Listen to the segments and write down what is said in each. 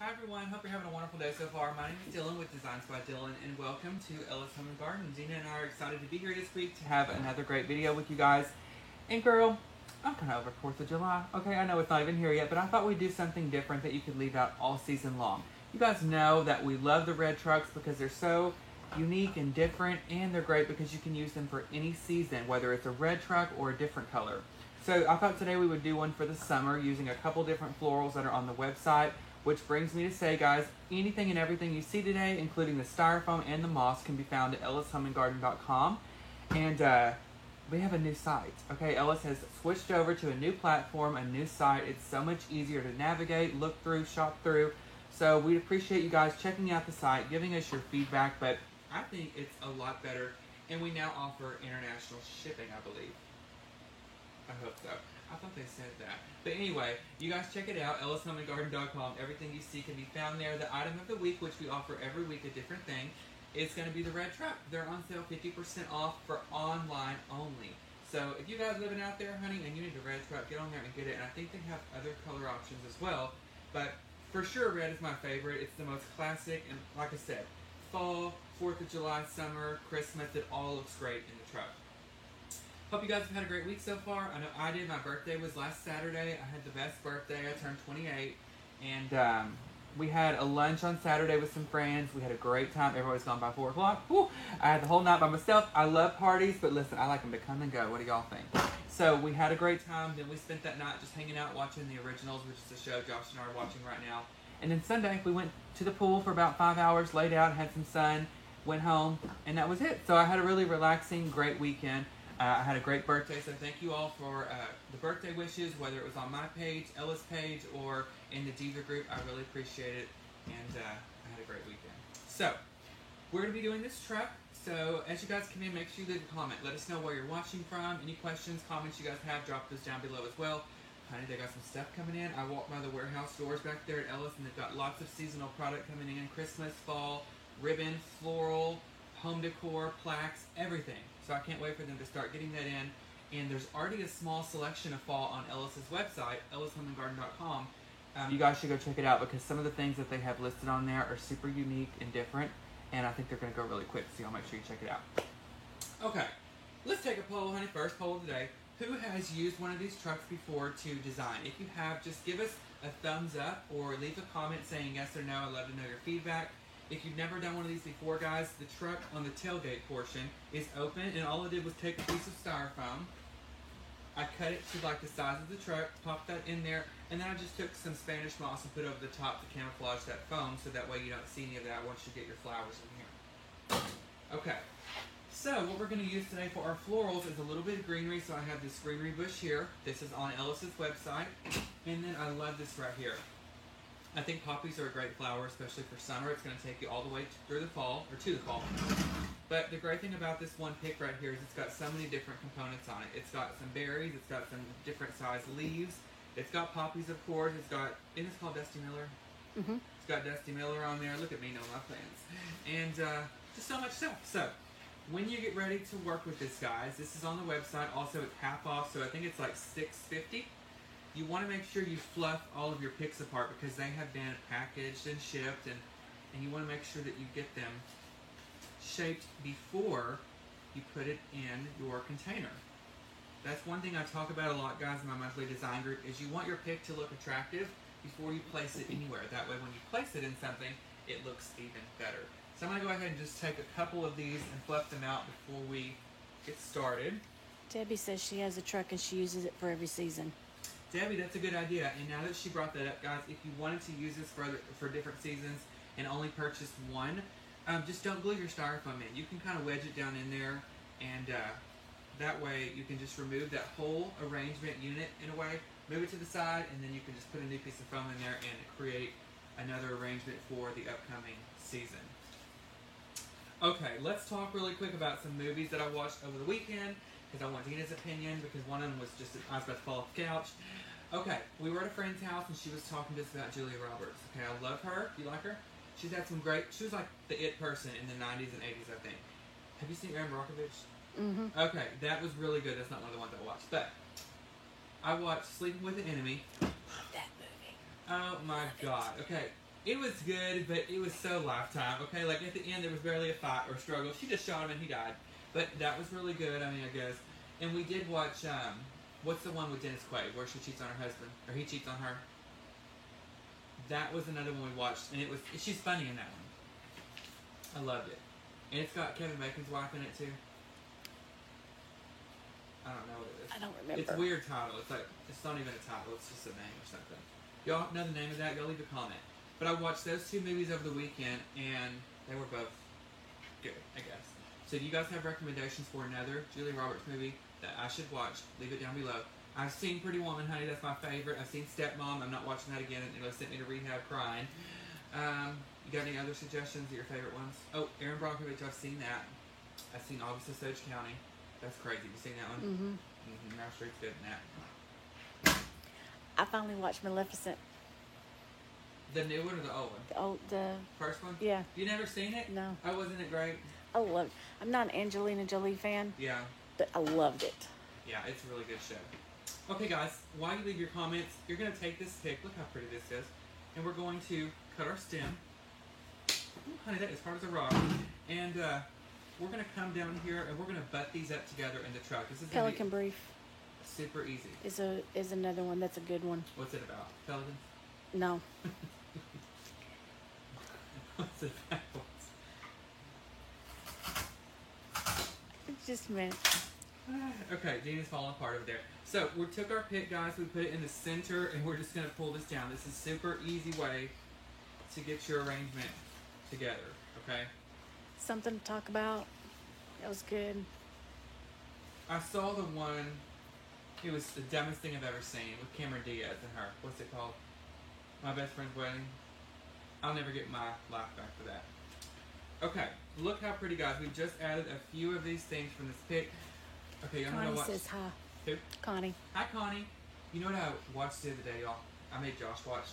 Hi everyone, hope you're having a wonderful day so far. My name is Dylan with Designs by Dylan and welcome to Ellis Home and Garden. Dina and I are excited to be here this week to have another great video with you guys. And girl, I'm kind of over 4th of July. Okay, I know it's not even here yet, but I thought we'd do something different that you could leave out all season long. You guys know that we love the red trucks because they're so unique and different, and they're great because you can use them for any season, whether it's a red truck or a different color. So I thought today we would do one for the summer using a couple different florals that are on the website, which brings me to say, guys, anything and everything you see today, including the styrofoam and the moss, can be found at ellishomeandgarden.com. And we have a new site. Okay, Ellis has switched over to a new platform, a new site. It's so much easier to navigate, look through, shop through. So we appreciate you guys checking out the site, giving us your feedback, but I think it's a lot better. And we now offer international shipping, I believe. I hope so. I thought they said that. But anyway, you guys check it out, ellishomeandgarden.com. Everything you see can be found there. The item of the week, which we offer every week a different thing, is going to be the red truck. They're on sale 50% off for online only. So if you guys living out there, honey, and you need a red truck, get on there and get it. And I think they have other color options as well. But for sure, red is my favorite. It's the most classic. And like I said, fall, 4th of July, summer, Christmas, it all looks great in the truck. Hope you guys have had a great week so far. I know I did. My birthday was last Saturday. I had the best birthday. I turned 28. And we had a lunch on Saturday with some friends. We had a great time. Everybody's gone by 4 o'clock. Woo! I had the whole night by myself. I love parties, but listen, I like them to come and go. What do y'all think? So we had a great time. Then we spent that night just hanging out watching The Originals, which is the show Josh and I are watching right now. And then Sunday, we went to the pool for about 5 hours, laid out, had some sun, went home, and that was it. So I had a really relaxing, great weekend. I had a great birthday, so thank you all for the birthday wishes, whether it was on my page, Ella's page, or in the Diva group. I really appreciate it, and I had a great weekend. So, we're going to be doing this truck, so as you guys come in, make sure you leave a comment. Let us know where you're watching from. Any questions, comments you guys have, drop those down below as well. Honey, they got some stuff coming in. I walked by the warehouse doors back there at Ellis, and they've got lots of seasonal product coming in. Christmas, fall, ribbon, floral, home decor, plaques, everything. So I can't wait for them to start getting that in. And there's already a small selection of fall on Ellis's website, ellishomeandgarden.com. You guys should go check it out because some of the things that they have listed on there are super unique and different. And I think they're going to go really quick, so y'all make sure you check it out. Okay, let's take a poll, honey. First poll of the day. Who has used one of these trucks before to design? If you have, just give us a thumbs up or leave a comment saying yes or no. I'd love to know your feedback. If you've never done one of these before, guys, the truck on the tailgate portion is open, and all I did was take a piece of styrofoam. I cut it to like the size of the truck, popped that in there, and then I just took some Spanish moss and put it over the top to camouflage that foam, so that way you don't see any of that once you get your flowers in here. Okay, so what we're going to use today for our florals is a little bit of greenery, so I have this greenery bush here. This is on Ellis's website, and then I love this right here. I think poppies are a great flower, especially for summer. It's going to take you all the way through the fall, or to the fall. But the great thing about this one pick right here is it's got so many different components on it. It's got some berries, it's got some different size leaves, it's got poppies, of course, it's got, isn't this called Dusty Miller? Mm-hmm. It's got Dusty Miller on there. Look at me knowing my plans. And just so much stuff. So, when you get ready to work with this, guys, this is on the website. Also, it's half off, so I think it's like $6.50. You want to make sure you fluff all of your picks apart because they have been packaged and shipped, and you want to make sure that you get them shaped before you put it in your container. That's one thing I talk about a lot, guys, in my monthly design group, is you want your pick to look attractive before you place it anywhere. That way when you place it in something, it looks even better. So I'm going to go ahead and just take a couple of these and fluff them out before we get started. Debbie says she has a truck and she uses it for every season. Debbie, that's a good idea. And now that she brought that up, guys, if you wanted to use this for different seasons and only purchase one, just don't glue your styrofoam in. You can kind of wedge it down in there, and that way you can just remove that whole arrangement unit in a way, move it to the side, and then you can just put a new piece of foam in there and create another arrangement for the upcoming season. Okay, let's talk really quick about some movies that I watched over the weekend, because I want Dina's opinion, because one of them was just, I was about to fall off the couch. Okay, we were at a friend's house, and she was talking to us about Julia Roberts. Okay, I love her. Do you like her? She's had some great, she was like the it person in the 90s and 80s, I think. Have you seen Erin Brockovich? Mm-hmm. Okay, that was really good. That's not one of the ones I watched. But I watched Sleeping with the Enemy. Love that movie. Oh my God. Okay, It was good, but it was so Lifetime. Okay, like at the end there was barely a fight or struggle. She just shot him and he died. But that was really good. I mean, I guess. And we did watch. What's the one with Dennis Quaid where she cheats on her husband or he cheats on her? That was another one we watched, and it was. She's funny in that one. I loved it, and it's got Kevin Bacon's wife in it too. I don't know what it is. I don't remember. It's a weird title. It's like it's not even a title. It's just a name or something. Y'all know the name of that? Y'all leave a comment. But I watched those two movies over the weekend, and they were both good, I guess. So if you guys have recommendations for another Julia Roberts movie that I should watch, leave it down below. I've seen Pretty Woman, honey. That's my favorite. I've seen Stepmom. I'm not watching that again. It sent me to rehab crying. You got any other suggestions of your favorite ones? Oh, Aaron Brockovich. I've seen that. I've seen August Osage County. That's crazy. You seen that one? Mm-hmm. Meryl Streep's good in that. I finally watched Maleficent. The new one or the old one? The first one? Yeah. You never seen it? No. Oh, wasn't it great? I loved it. I'm not an Angelina Jolie fan. Yeah. But I loved it. Yeah, it's a really good show. Okay, guys, while you leave your comments, you're going to take this pick. Look how pretty this is. And we're going to cut our stem. Ooh, honey, that is hard as a rock. And we're going to come down here and we're going to butt these up together in the truck. This is Pelican Brief super easy. Is another one that's a good one. What's it about? Pelicans? No. What's it about? Just a minute. Okay, Gina's falling apart over there. So we took our pick, guys. We put it in the center, and we're just going to pull this down. This is a super easy way to get your arrangement together. Okay. Something to talk about. That was good. I saw the one. It was the dumbest thing I've ever seen with Cameron Diaz and her. What's it called? My Best Friend's Wedding. I'll never get my life back for that. Okay, look how pretty, guys. We just added a few of these things from this pick. Okay, I'm gonna watch. Connie says hi. Who? Connie. Hi, Connie. You know what I watched the other day, y'all? I made Josh watch.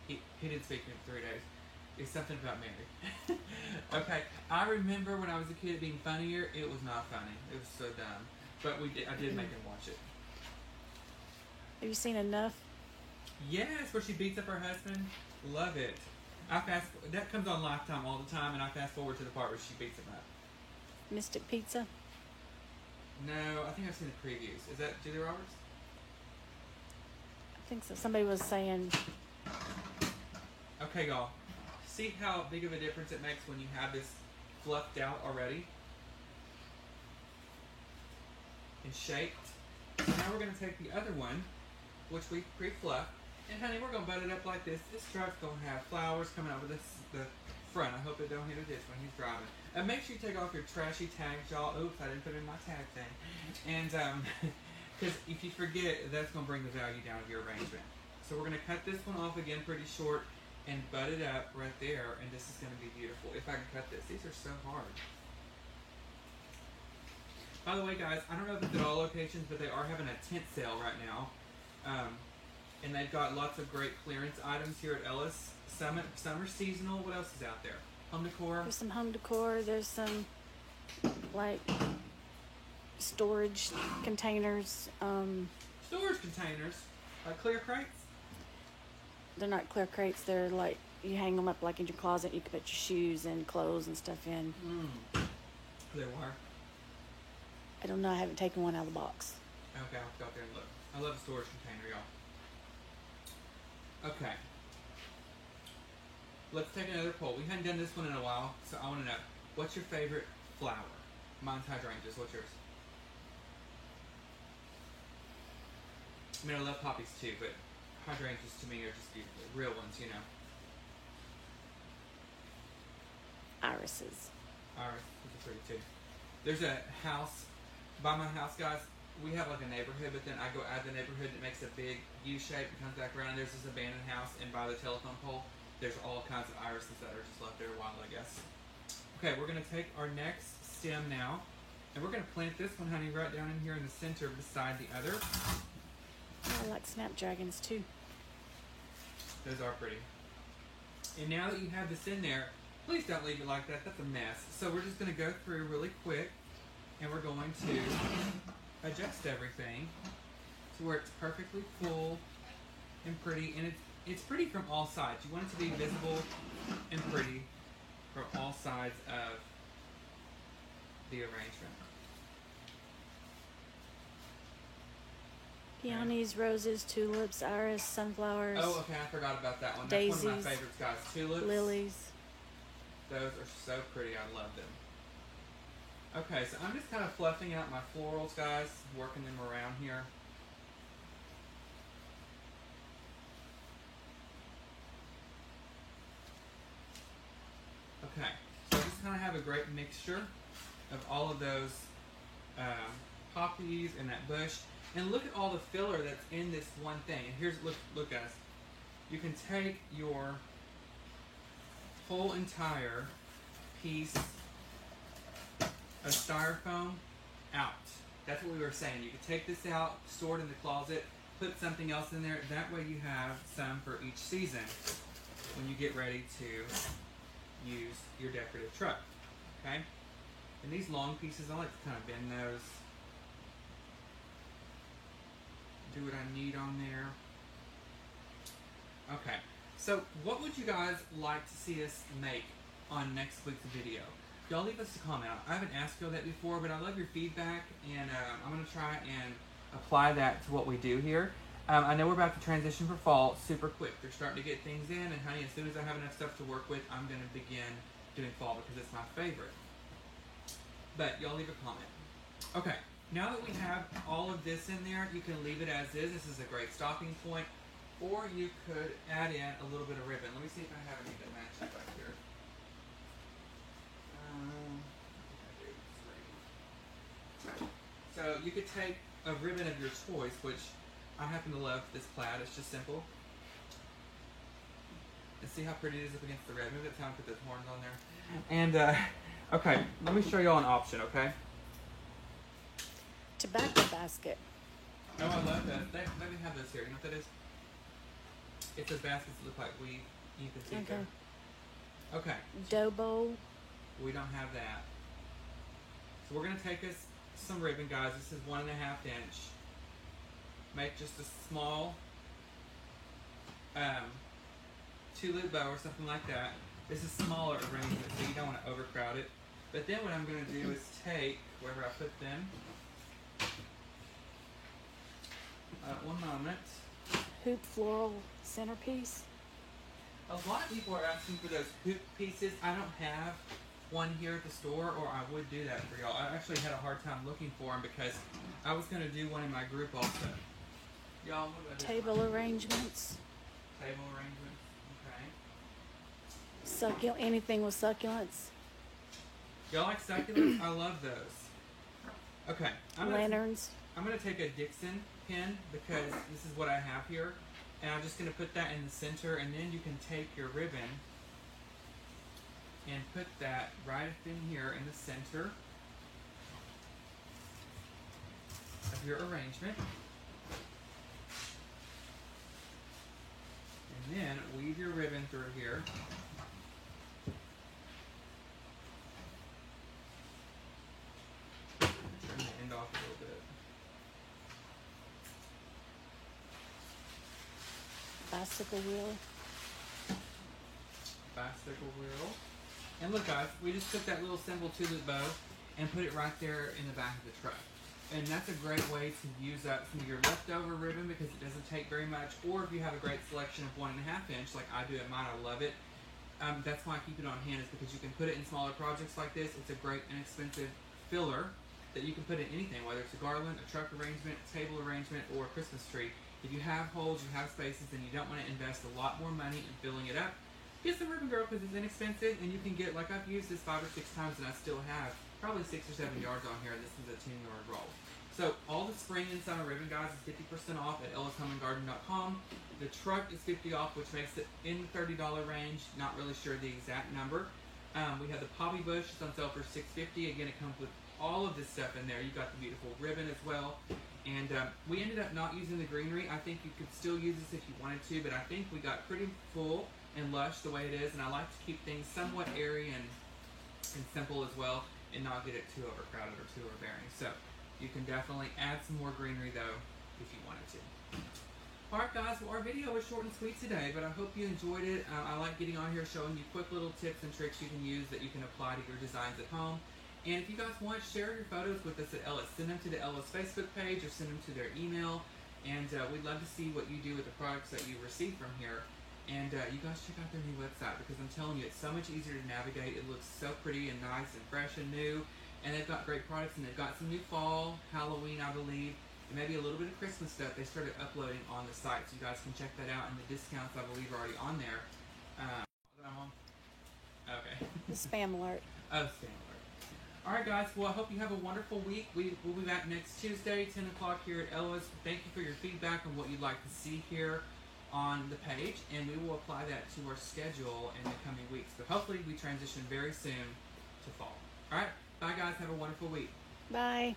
He didn't speak to me for 3 days. It's something about Mary. Okay, I remember when I was a kid being funnier. It was not funny. It was so dumb. But I did make him watch it. Have you seen Enough? Yes, where she beats up her husband. Love it. That comes on Lifetime all the time, and I fast forward to the part where she beats him up. Mystic Pizza? No, I think I've seen the previews. Is that Julia Roberts? I think so. Somebody was saying... Okay, y'all. See how big of a difference it makes when you have this fluffed out already? And shaped. So now we're going to take the other one, which we pre-fluffed. And honey, we're going to butt it up like this. This truck's going to have flowers coming out of the front. I hope it don't hit a ditch when he's driving. And make sure you take off your trashy tags, y'all. Oops, I didn't put in my tag thing. And, because if you forget, that's going to bring the value down of your arrangement. So we're going to cut this one off again pretty short and butt it up right there. And this is going to be beautiful. If I can cut this. These are so hard. By the way, guys, I don't know if it's at all locations, but they are having a tent sale right now. And they've got lots of great clearance items here at Ellis. Summer seasonal. What else is out there? Home decor. There's some home decor. There's some, like, storage containers. Storage containers? Like clear crates? They're not clear crates. They're like, you hang them up like in your closet. You can put your shoes and clothes and stuff in. They were. I don't know. I haven't taken one out of the box. Okay, I'll go out there and look. I love a storage container, y'all. Okay. Let's take another poll. We hadn't done this one in a while, so I want to know, what's your favorite flower? Mine's hydrangeas. What's yours? I mean, I love poppies too, but hydrangeas to me are just beautiful. Real ones, you know. Irises. Iris, those are pretty too. There's a house, by my house, guys, we have like a neighborhood, but then I go out of the neighborhood and it makes a big U shape and comes back around, and there's this abandoned house, and by the telephone pole, there's all kinds of irises that are just left there wild, I guess. Okay, we're going to take our next stem now, and we're going to plant this one, honey, right down in here in the center beside the other. I like snapdragons too. Those are pretty. And now that you have this in there, please don't leave it like that. That's a mess. So we're just going to go through really quick, and we're going to adjust everything to where it's perfectly full and pretty. And it's pretty from all sides. You want it to be visible and pretty from all sides of the arrangement. Peonies, roses, tulips, iris, sunflowers. Oh, okay, I forgot about that one. That's one of Daisies, my favorites, guys. Tulips. lilies. Those are so pretty. I love them. Okay, so I'm just kind of fluffing out my florals, guys, working them around here. Okay, so I just kind of have a great mixture of all of those poppies and that bush. And look at all the filler that's in this one thing. And here's, look guys. You can take your whole entire piece of styrofoam out. That's what we were saying. You could take this out, store it in the closet, put something else in there. That way you have some for each season when you get ready to use your decorative truck. Okay? And these long pieces, I like to kind of bend those. Do what I need on there. Okay, so what would you guys like to see us make on next week's video? Y'all leave us a comment. I haven't asked y'all that before, but I love your feedback, and I'm going to try and apply that to what we do here. I know we're about to transition for fall super quick. They're starting to get things in, and honey, as soon as I have enough stuff to work with, I'm going to begin doing fall because it's my favorite. But y'all leave a comment. Okay, now that we have all of this in there, you can leave it as is. This is a great stopping point. Or you could add in a little bit of ribbon. Let me see if I have any that match up back here. I do. So you could take a ribbon of your choice, which I happen to love this plaid. It's just simple. And see how pretty it is up against the red. Maybe that's how I put those horns on there. And, okay, let me show y'all an option, okay? Tobacco basket. Oh, I love that. Let me have this here. You know what that is? It says baskets that look like weave. You can see Okay. there. Okay. Dough bowl. We don't have that. So we're going to take us some ribbon, guys. This is 1.5 inch. Make just a small 2-loop bow or something like that. This is smaller arrangement, so you don't want to overcrowd it. But then what I'm going to do is take wherever I put them. One moment. Hoop floral centerpiece. A lot of people are asking for those hoop pieces. I don't have one here at the store, or I would do that for y'all. I actually had a hard time looking for them because I was going to do one in my group also. Y'all, what do I do? Table arrangements. Table arrangements, okay. Succulent. Anything with succulents. Y'all like succulents? I love those. Okay. Lanterns. I'm going to take a Dixon pin because this is what I have here. And I'm just going to put that in the center, and then you can take your ribbon and put that right up in here in the center of your arrangement. And then weave your ribbon through here. Trim the end off a little bit. Bicycle wheel. Bicycle wheel. And look guys, we just took that little simple 2-loop bow and put it right there in the back of the truck. And that's a great way to use up some of your leftover ribbon because it doesn't take very much. Or if you have a great selection of 1.5 inch like I do at mine, I love it. That's why I keep it on hand, is because you can put it in smaller projects like this. It's a great inexpensive filler that you can put in anything, whether it's a garland, a truck arrangement, a table arrangement, or a Christmas tree. If you have holes, you have spaces, and you don't want to invest a lot more money in filling it up, get some Ribbon Girl because it's inexpensive, and you can get, like I've used this 5 or 6 times, and I still have probably 6 or 7 yards on here, and this is a 10-yard roll. So all the spring and summer ribbon, guys, is 50% off at ellishomeandgarden.com. The truck is 50 off, which makes it in the $30 range. Not really sure the exact number. We have the Poppy Bush. It's on sale for $6.50. Again, it comes with all of this stuff in there. You got the beautiful ribbon as well. And we ended up not using the greenery. I think you could still use this if you wanted to, but I think we got pretty full and lush the way it is. And I like to keep things somewhat airy and simple as well, and not get it too overcrowded or too overbearing. So you can definitely add some more greenery though if you wanted to. Alright guys, well our video was short and sweet today, but I hope you enjoyed it. I like getting on here showing you quick little tips and tricks you can use that you can apply to your designs at home. And if you guys want, share your photos with us at Ellis. Send them to the Ellis Facebook page or send them to their email. And we'd love to see what you do with the products that you receive from here. And you guys check out their new website because I'm telling you, it's so much easier to navigate. It looks so pretty and nice and fresh and new. And they've got great products, and they've got some new fall, Halloween, I believe, and maybe a little bit of Christmas stuff they started uploading on the site. So you guys can check that out, and the discounts, I believe, are already on there. Okay. The spam alert. Oh, spam alert. Alright guys, well I hope you have a wonderful week. We'll be back next Tuesday, 10 o'clock here at Ellis. Thank you for your feedback on what you'd like to see here on the page, and we will apply that to our schedule in the coming weeks. But hopefully we transition very soon to fall. Alright, bye guys, have a wonderful week. Bye.